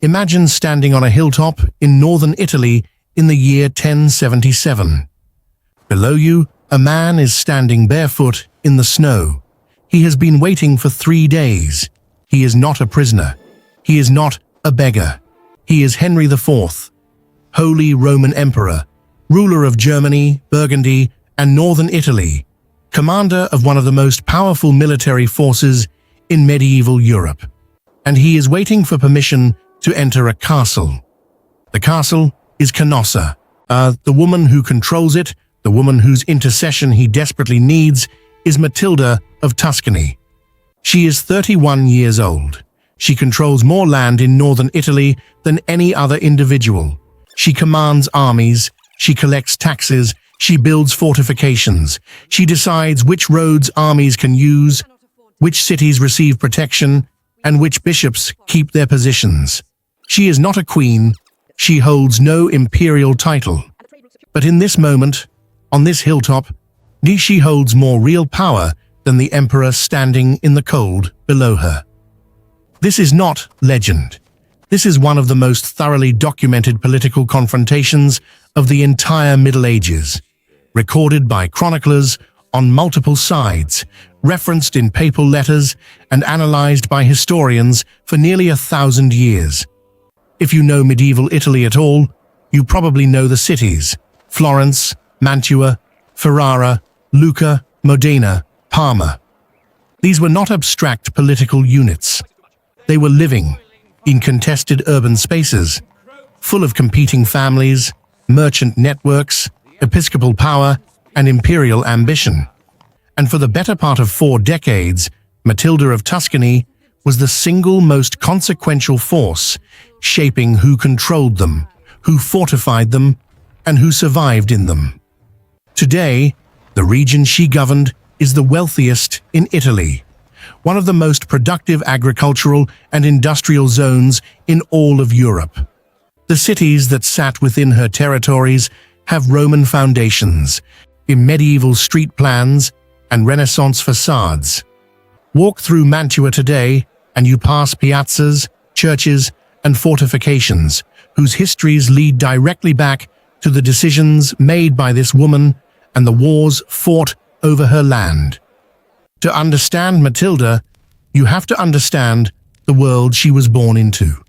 Imagine standing on a hilltop in northern Italy in the year 1077. Below you, a man is standing barefoot in the snow. He has been waiting for 3 days. He is not a prisoner. He is not a beggar. He is Henry IV, Holy Roman Emperor, ruler of Germany, Burgundy, and northern Italy, commander of one of the most powerful military forces in medieval Europe. And he is waiting for permission to enter a castle. The castle is Canossa. The woman who controls it, the woman whose intercession he desperately needs, is Matilda of Tuscany. She is 31 years old. She controls more land in northern Italy than any other individual. She commands armies, she collects taxes, she builds fortifications, she decides which roads armies can use, which cities receive protection, and which bishops keep their positions. She is not a queen, she holds no imperial title. But in this moment, on this hilltop, she holds more real power than the emperor standing in the cold below her. This is not legend. This is one of the most thoroughly documented political confrontations of the entire Middle Ages, recorded by chroniclers on multiple sides, referenced in papal letters, and analyzed by historians for nearly 1,000 years. If you know medieval Italy at all, you probably know the cities: Florence, Mantua, Ferrara, Lucca, Modena, Parma. These were not abstract political units. They were living, in contested urban spaces, full of competing families, merchant networks, episcopal power, and imperial ambition. And for the better part of 4 decades, Matilda of Tuscany was the single most consequential force, shaping who controlled them, who fortified them, and who survived in them. Today, the region she governed is the wealthiest in Italy, one of the most productive agricultural and industrial zones in all of Europe. The cities that sat within her territories have Roman foundations, in medieval street plans, and Renaissance facades. Walk through Mantua today, and you pass piazzas, churches, and fortifications, whose histories lead directly back to the decisions made by this woman and the wars fought over her land. To understand Matilda, you have to understand the world she was born into.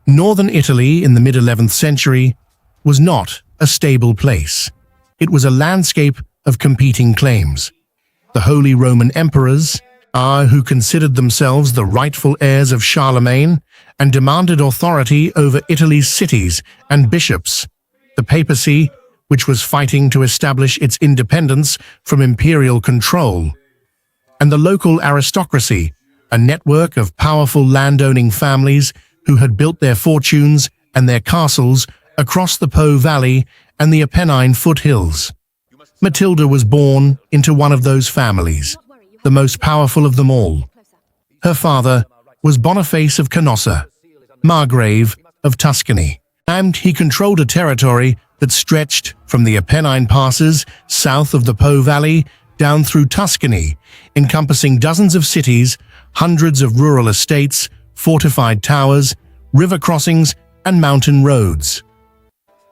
Northern Italy in the mid-11th century was not a stable place. It was a landscape of competing claims. The Holy Roman Emperors, who considered themselves the rightful heirs of Charlemagne and demanded authority over Italy's cities and bishops. The Papacy, which was fighting to establish its independence from imperial control. And the local aristocracy, a network of powerful landowning families who had built their fortunes and their castles across the Po Valley and the Apennine foothills. Matilda was born into one of those families, the most powerful of them all. Her father was Boniface of Canossa, Margrave of Tuscany, and he controlled a territory that stretched from the Apennine passes south of the Po Valley down through Tuscany, encompassing dozens of cities, hundreds of rural estates, fortified towers, river crossings, and mountain roads.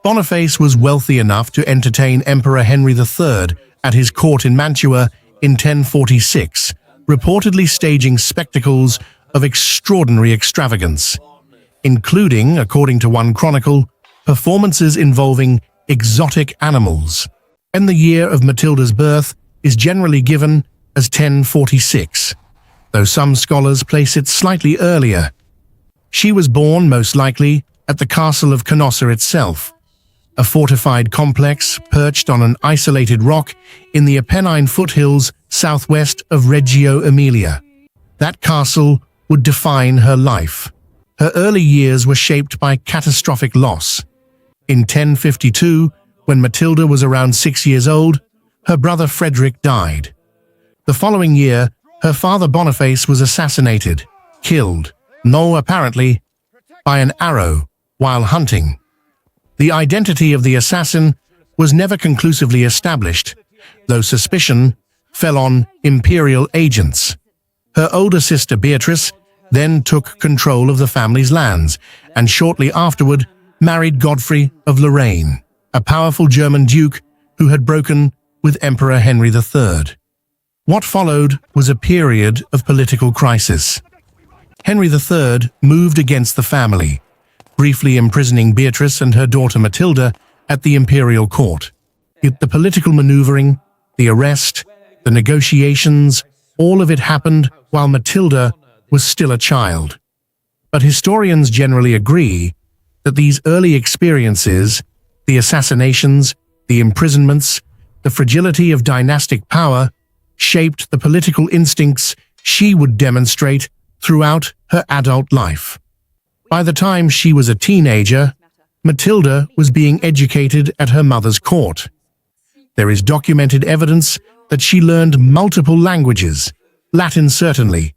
Boniface was wealthy enough to entertain Emperor Henry III at his court in Mantua in 1046, reportedly staging spectacles of extraordinary extravagance, including, according to one chronicle, performances involving exotic animals. And the year of Matilda's birth is generally given as 1046, though some scholars place it slightly earlier. She was born, most likely, at the castle of Canossa itself, a fortified complex perched on an isolated rock in the Apennine foothills southwest of Reggio Emilia. That castle would define her life. Her early years were shaped by catastrophic loss. In 1052, when Matilda was around 6 years old, her brother Frederick died. The following year, her father Boniface was assassinated, killed, apparently, by an arrow while hunting. The identity of the assassin was never conclusively established, though suspicion fell on imperial agents. Her older sister Beatrice then took control of the family's lands, and shortly afterward married Godfrey of Lorraine, a powerful German duke who had broken with Emperor Henry III. What followed was a period of political crisis. Henry III moved against the family, briefly imprisoning Beatrice and her daughter Matilda at the imperial court. Yet the political maneuvering, the arrest, the negotiations, all of it happened while Matilda was still a child. But historians generally agree that these early experiences, the assassinations, the imprisonments, the fragility of dynastic power, shaped the political instincts she would demonstrate throughout her adult life. By the time she was a teenager, Matilda was being educated at her mother's court. There is documented evidence that she learned multiple languages, Latin certainly,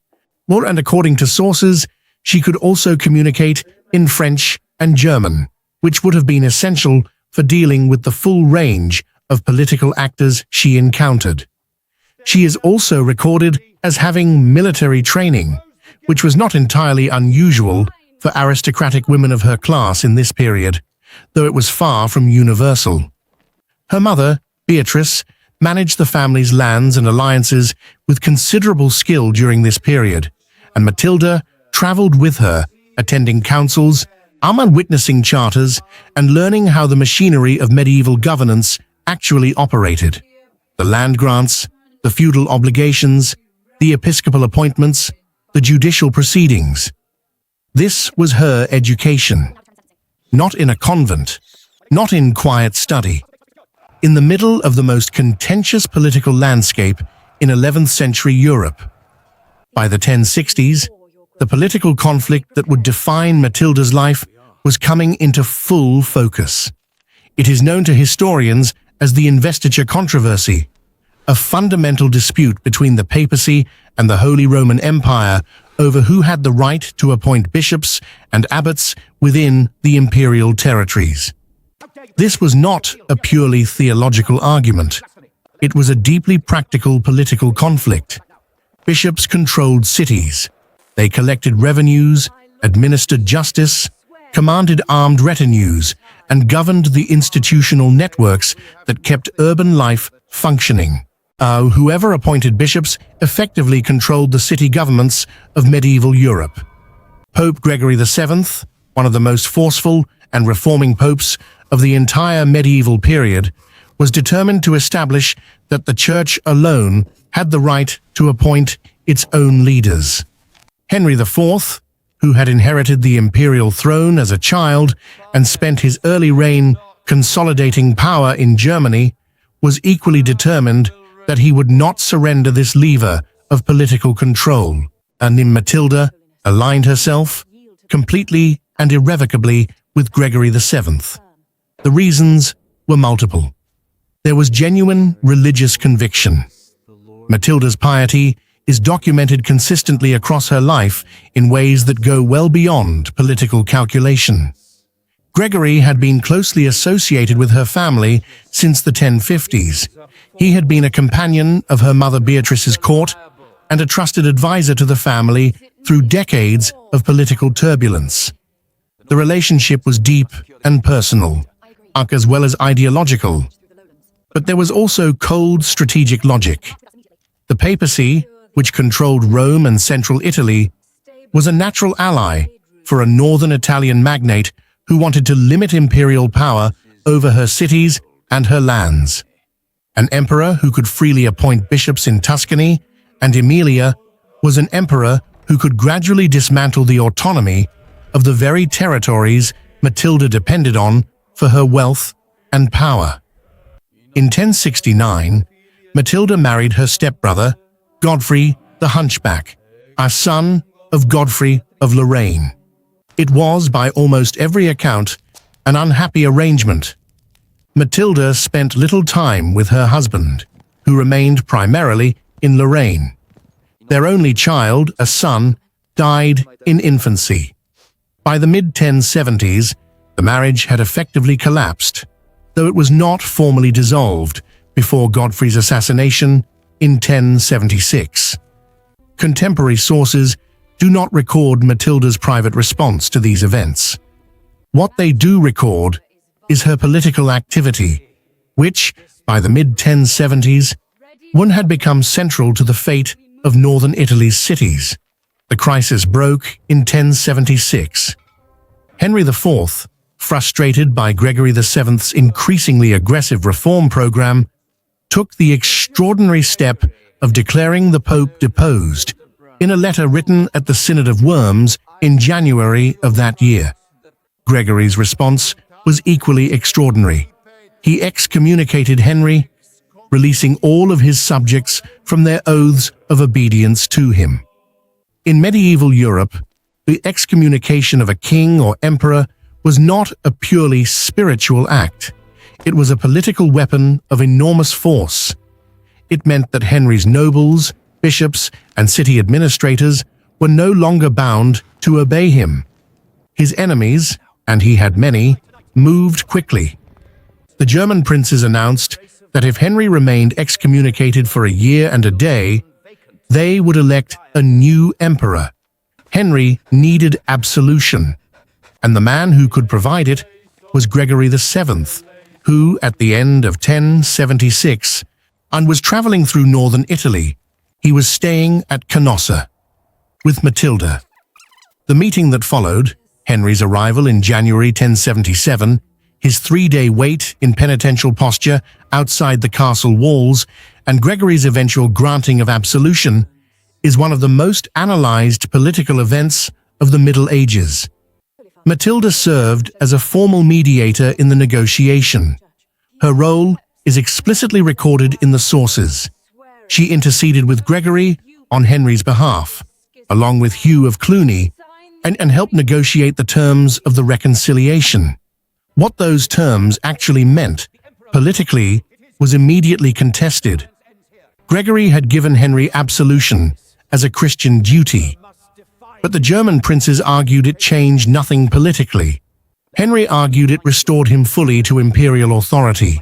and according to sources, she could also communicate in French and German, which would have been essential for dealing with the full range of political actors she encountered. She is also recorded as having military training, which was not entirely unusual for aristocratic women of her class in this period, though it was far from universal. Her mother, Beatrice, managed the family's lands and alliances with considerable skill during this period, and Matilda traveled with her, attending councils, witnessing charters, and learning how the machinery of medieval governance actually operated. The land grants, the feudal obligations, the episcopal appointments, the judicial proceedings. This was her education. Not in a convent, not in quiet study. In the middle of the most contentious political landscape in 11th century Europe. By the 1060s, the political conflict that would define Matilda's life was coming into full focus. It is known to historians as the investiture controversy, a fundamental dispute between the Papacy and the Holy Roman Empire over who had the right to appoint bishops and abbots within the imperial territories. This was not a purely theological argument. It was a deeply practical political conflict. Bishops controlled cities. They collected revenues, administered justice, commanded armed retinues, and governed the institutional networks that kept urban life functioning. Whoever appointed bishops effectively controlled the city governments of medieval Europe. Pope Gregory VII, one of the most forceful and reforming popes of the entire medieval period, was determined to establish that the Church alone had the right to appoint its own leaders. Henry IV, who had inherited the imperial throne as a child and spent his early reign consolidating power in Germany, was equally determined that he would not surrender this lever of political control, and Matilda aligned herself completely and irrevocably with Gregory VII. The reasons were multiple. There was genuine religious conviction. Matilda's piety is documented consistently across her life in ways that go well beyond political calculation. Gregory had been closely associated with her family since the 1050s. He had been a companion of her mother Beatrice's court and a trusted advisor to the family through decades of political turbulence. The relationship was deep and personal, as well as ideological. But there was also cold strategic logic. The Papacy, which controlled Rome and central Italy, was a natural ally for a northern Italian magnate who wanted to limit imperial power over her cities and her lands. An emperor who could freely appoint bishops in Tuscany and Emilia was an emperor who could gradually dismantle the autonomy of the very territories Matilda depended on for her wealth and power. In 1069, Matilda married her stepbrother, Godfrey the Hunchback, a son of Godfrey of Lorraine. It was, by almost every account, an unhappy arrangement. Matilda spent little time with her husband, who remained primarily in Lorraine. Their only child, a son, died in infancy. By the mid-1070s, the marriage had effectively collapsed, though it was not formally dissolved before Godfrey's assassination in 1076. Contemporary sources do not record Matilda's private response to these events. What they do record is her political activity, which, by the mid-1070s, one had become central to the fate of northern Italy's cities. The crisis broke in 1076. Henry IV, frustrated by Gregory VII's increasingly aggressive reform program, took the extraordinary step of declaring the Pope deposed in a letter written at the Synod of Worms in January of that year. Gregory's response was equally extraordinary. He excommunicated Henry, releasing all of his subjects from their oaths of obedience to him. In medieval Europe, the excommunication of a king or emperor was not a purely spiritual act. It was a political weapon of enormous force. It meant that Henry's nobles, bishops, and city administrators were no longer bound to obey him. His enemies, and he had many, moved quickly. The German princes announced that if Henry remained excommunicated for a year and a day, they would elect a new emperor. Henry needed absolution, and the man who could provide it was Gregory VII, who, at the end of 1076, and was traveling through northern Italy. He was staying at Canossa with Matilda. The meeting that followed, Henry's arrival in January 1077, his 3-day wait in penitential posture outside the castle walls, and Gregory's eventual granting of absolution, is one of the most analyzed political events of the Middle Ages. Matilda served as a formal mediator in the negotiation. Her role is explicitly recorded in the sources. She interceded with Gregory on Henry's behalf, along with Hugh of Cluny, and helped negotiate the terms of the reconciliation. What those terms actually meant, politically, was immediately contested. Gregory had given Henry absolution as a Christian duty, but the German princes argued it changed nothing politically. Henry argued it restored him fully to imperial authority.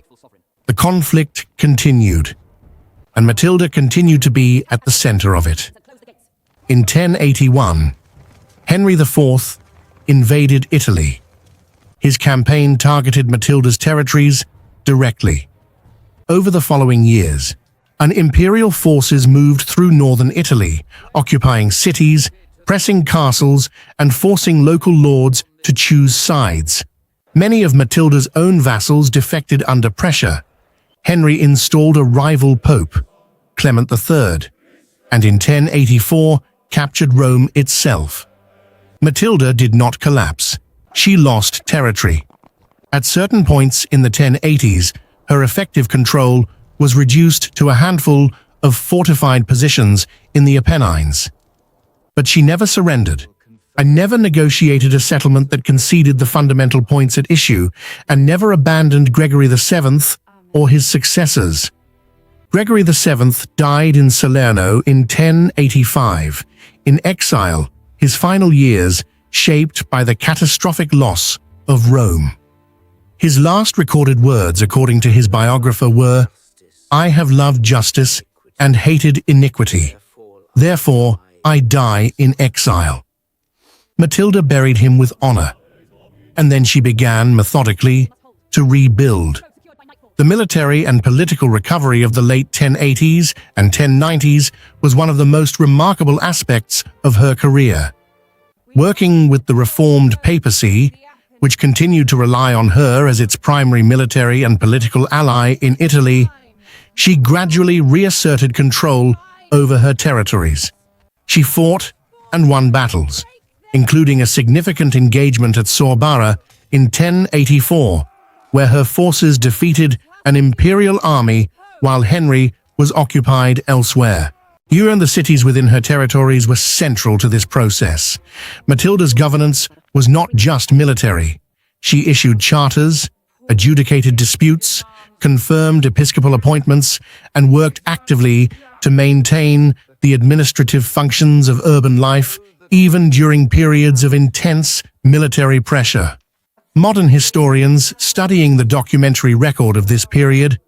The conflict continued, and Matilda continued to be at the center of it. In 1081, Henry IV invaded Italy. His campaign targeted Matilda's territories directly. Over the following years, imperial forces moved through northern Italy, occupying cities, pressing castles, and forcing local lords to choose sides. Many of Matilda's own vassals defected under pressure. Henry installed a rival pope, Clement III, and in 1084 captured Rome itself. Matilda did not collapse. She lost territory. At certain points in the 1080s, her effective control was reduced to a handful of fortified positions in the Apennines. But she never surrendered, and never negotiated a settlement that conceded the fundamental points at issue, and never abandoned Gregory VII or his successors. Gregory VII died in Salerno in 1085, in exile, his final years shaped by the catastrophic loss of Rome. His last recorded words, according to his biographer, were, "I have loved justice and hated iniquity. Therefore, I die in exile." Matilda buried him with honor, and then she began, methodically, to rebuild. The military and political recovery of the late 1080s and 1090s was one of the most remarkable aspects of her career. Working with the reformed Papacy, which continued to rely on her as its primary military and political ally in Italy, she gradually reasserted control over her territories. She fought and won battles, including a significant engagement at Sorbara in 1084, where her forces defeated an imperial army while Henry was occupied elsewhere. You and the cities within her territories were central to this process. Matilda's governance was not just military. She issued charters, adjudicated disputes, confirmed episcopal appointments, and worked actively to maintain the administrative functions of urban life, even during periods of intense military pressure. Modern historians studying the documentary record of this period,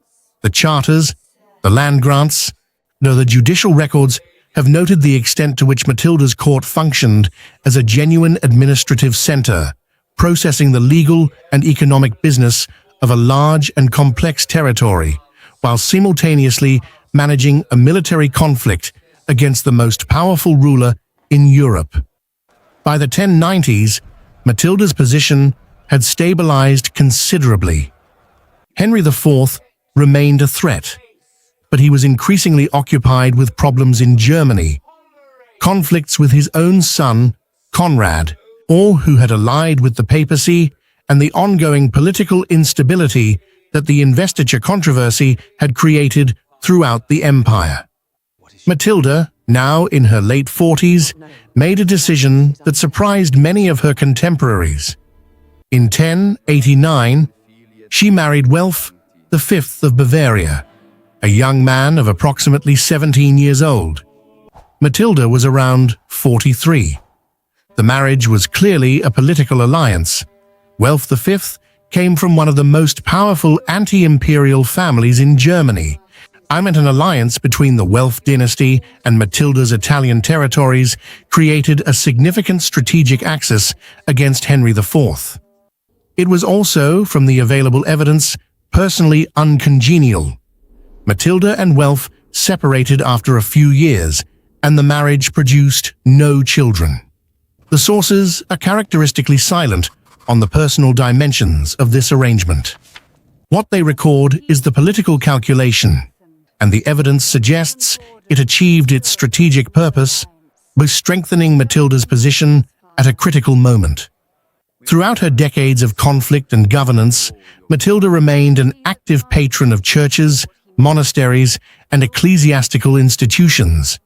the charters, the land grants, the judicial records, have noted the extent to which Matilda's court functioned as a genuine administrative center, processing the legal and economic business of a large and complex territory, while simultaneously managing a military conflict against the most powerful ruler in Europe. By the 1090s, Matilda's position had stabilized considerably. Henry IV remained a threat, but he was increasingly occupied with problems in Germany, conflicts with his own son, Conrad, all who had allied with the Papacy, and the ongoing political instability that the investiture controversy had created throughout the empire. Matilda, now in her late 40s, made a decision that surprised many of her contemporaries. In 1089, she married Welf V of Bavaria, a young man of approximately 17 years old. Matilda was around 43. The marriage was clearly a political alliance. Welf V came from one of the most powerful anti-imperial families in Germany. An alliance between the Welf dynasty and Matilda's Italian territories created a significant strategic axis against Henry IV. It was also, from the available evidence, personally uncongenial. Matilda and Welf separated after a few years, and the marriage produced no children. The sources are characteristically silent on the personal dimensions of this arrangement. What they record is the political calculation, and the evidence suggests it achieved its strategic purpose by strengthening Matilda's position at a critical moment. Throughout her decades of conflict and governance, Matilda remained an active patron of churches, monasteries, and ecclesiastical institutions.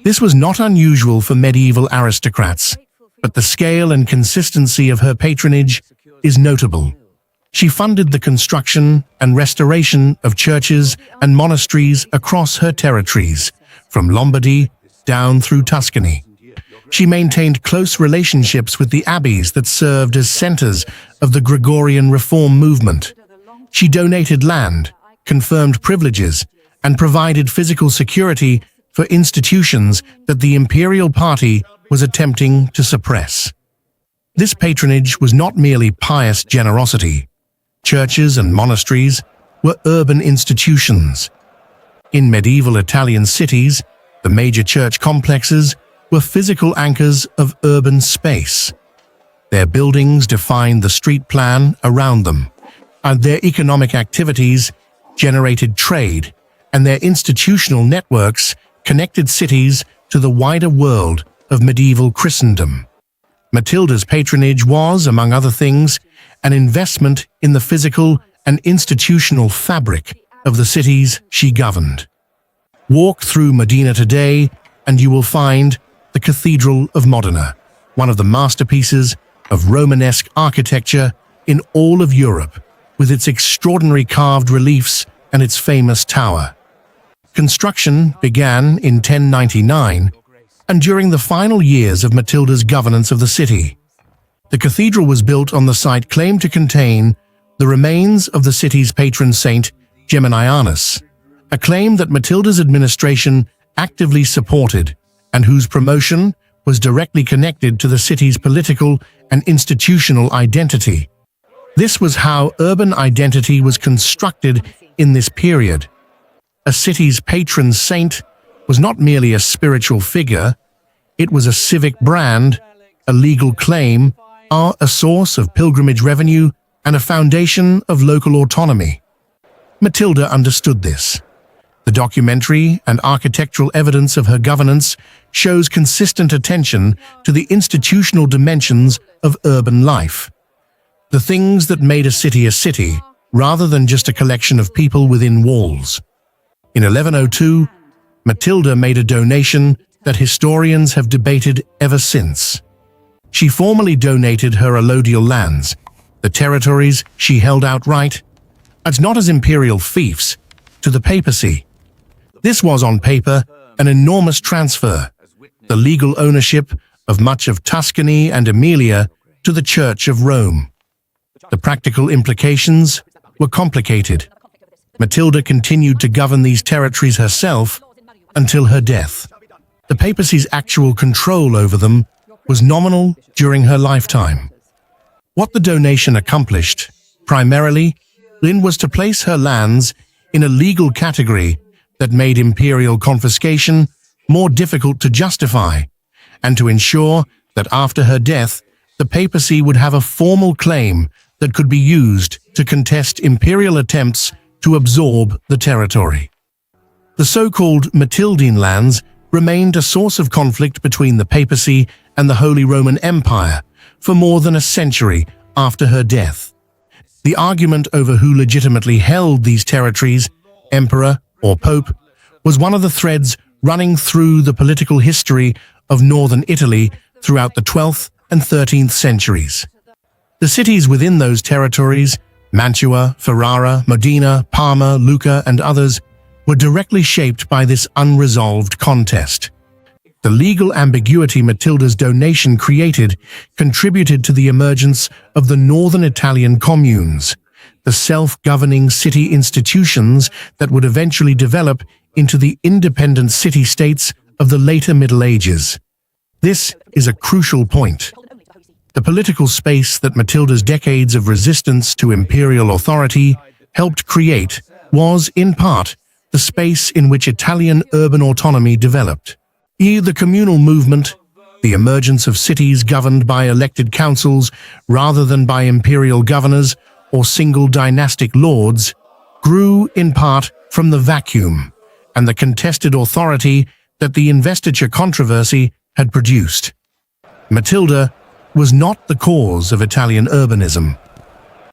This was not unusual for medieval aristocrats, but the scale and consistency of her patronage is notable. She funded the construction and restoration of churches and monasteries across her territories, from Lombardy down through Tuscany. She maintained close relationships with the abbeys that served as centers of the Gregorian reform movement. She donated land, confirmed privileges, and provided physical security for institutions that the imperial party was attempting to suppress. This patronage was not merely pious generosity. Churches and monasteries were urban institutions. In medieval Italian cities, the major church complexes were physical anchors of urban space. Their buildings defined the street plan around them, and their economic activities generated trade, and their institutional networks connected cities to the wider world of medieval Christendom. Matilda's patronage was, among other things, an investment in the physical and institutional fabric of the cities she governed. Walk through Modena today, and you will find the Cathedral of Modena, one of the masterpieces of Romanesque architecture in all of Europe, with its extraordinary carved reliefs and its famous tower. Construction began in 1099, and during the final years of Matilda's governance of the city. The cathedral was built on the site claimed to contain the remains of the city's patron saint, Geminianus, a claim that Matilda's administration actively supported and whose promotion was directly connected to the city's political and institutional identity. This was how urban identity was constructed in this period. A city's patron saint was not merely a spiritual figure, it was a civic brand, a legal claim, a source of pilgrimage revenue, and a foundation of local autonomy. Matilda understood this. The documentary and architectural evidence of her governance shows consistent attention to the institutional dimensions of urban life. The things that made a city, rather than just a collection of people within walls. In 1102, Matilda made a donation that historians have debated ever since. She formally donated her allodial lands, the territories she held outright, as not as imperial fiefs, to the Papacy. This was, on paper, an enormous transfer, the legal ownership of much of Tuscany and Emilia to the Church of Rome. The practical implications were complicated. Matilda continued to govern these territories herself until her death. The papacy's actual control over them was nominal during her lifetime. What the donation accomplished, primarily, was to place her lands in a legal category that made imperial confiscation more difficult to justify, and to ensure that after her death, the papacy would have a formal claim that could be used to contest imperial attempts to absorb the territory. The so-called Matildine lands remained a source of conflict between the papacy and the Holy Roman Empire for more than a century after her death. The argument over who legitimately held these territories, emperor or pope, was one of the threads running through the political history of northern Italy throughout the 12th and 13th centuries. The cities within those territories, Mantua, Ferrara, Modena, Parma, Lucca, and others, were directly shaped by this unresolved contest. The legal ambiguity Matilda's donation created contributed to the emergence of the northern Italian communes, the self-governing city institutions that would eventually develop into the independent city-states of the later Middle Ages. This is a crucial point. The political space that Matilda's decades of resistance to imperial authority helped create was, in part, the space in which Italian urban autonomy developed. The communal movement, the emergence of cities governed by elected councils rather than by imperial governors or single dynastic lords, grew in part from the vacuum and the contested authority that the investiture controversy had produced. Matilda was not the cause of Italian urbanism,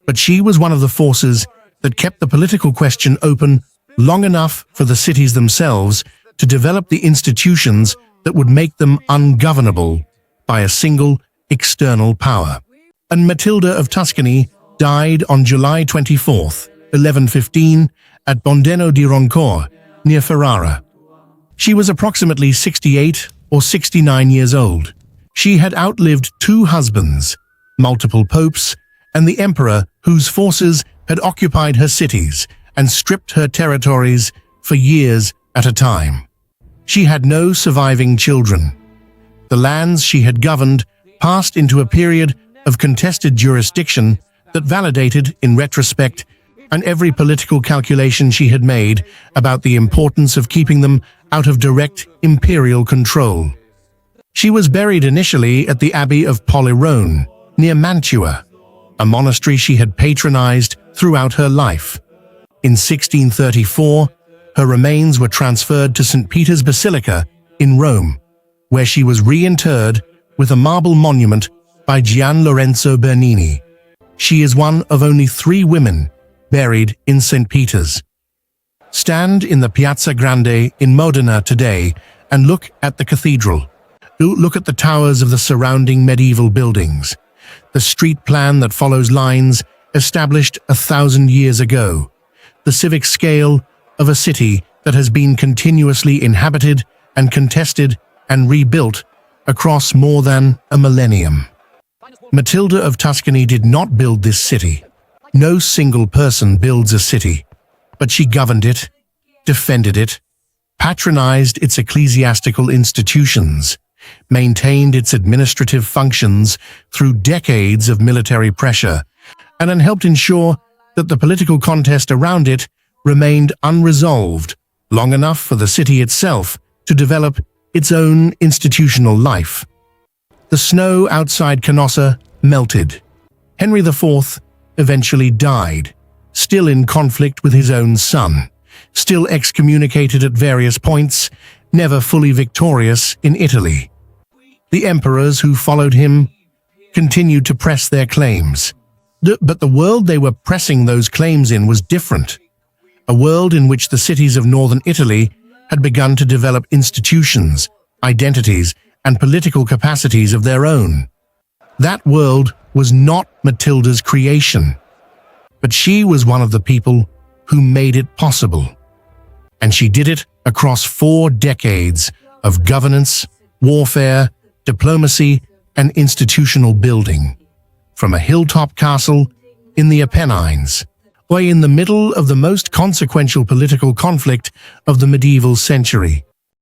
but she was one of the forces that kept the political question open long enough for the cities themselves to develop the institutions that would make them ungovernable by a single external power. And Matilda of Tuscany died on July 24, 1115, at Bondeno di Roncourt, near Ferrara. She was approximately 68 or 69 years old. She had outlived 2 husbands, multiple popes, and the emperor whose forces had occupied her cities and stripped her territories for years at a time. She had no surviving children. The lands she had governed passed into a period of contested jurisdiction that validated, in retrospect, and every political calculation she had made about the importance of keeping them out of direct imperial control. She was buried initially at the Abbey of Polerone, near Mantua, a monastery she had patronized throughout her life. In 1634, her remains were transferred to St. Peter's Basilica in Rome, where she was reinterred with a marble monument by Gian Lorenzo Bernini. She is one of only 3 women buried in St. Peter's. Stand in the Piazza Grande in Modena today and look at the cathedral. Look at the towers of the surrounding medieval buildings. The street plan that follows lines established 1,000 years ago. The civic scale of a city that has been continuously inhabited and contested and rebuilt across more than a millennium. Matilda of Tuscany did not build this city. No single person builds a city, but she governed it, defended it, patronized its ecclesiastical institutions, maintained its administrative functions through decades of military pressure, and then helped ensure that the political contest around it remained unresolved long enough for the city itself to develop its own institutional life. The snow outside Canossa melted. Henry IV eventually died, still in conflict with his own son, still excommunicated at various points, never fully victorious in Italy. The emperors who followed him continued to press their claims. But the world they were pressing those claims in was different. A world in which the cities of northern Italy had begun to develop institutions, identities, and political capacities of their own. That world was not Matilda's creation, but she was one of the people who made it possible. And she did it across 4 decades of governance, warfare, diplomacy, and institutional building, from a hilltop castle in the Apennines, or in the middle of the most consequential political conflict of the medieval century.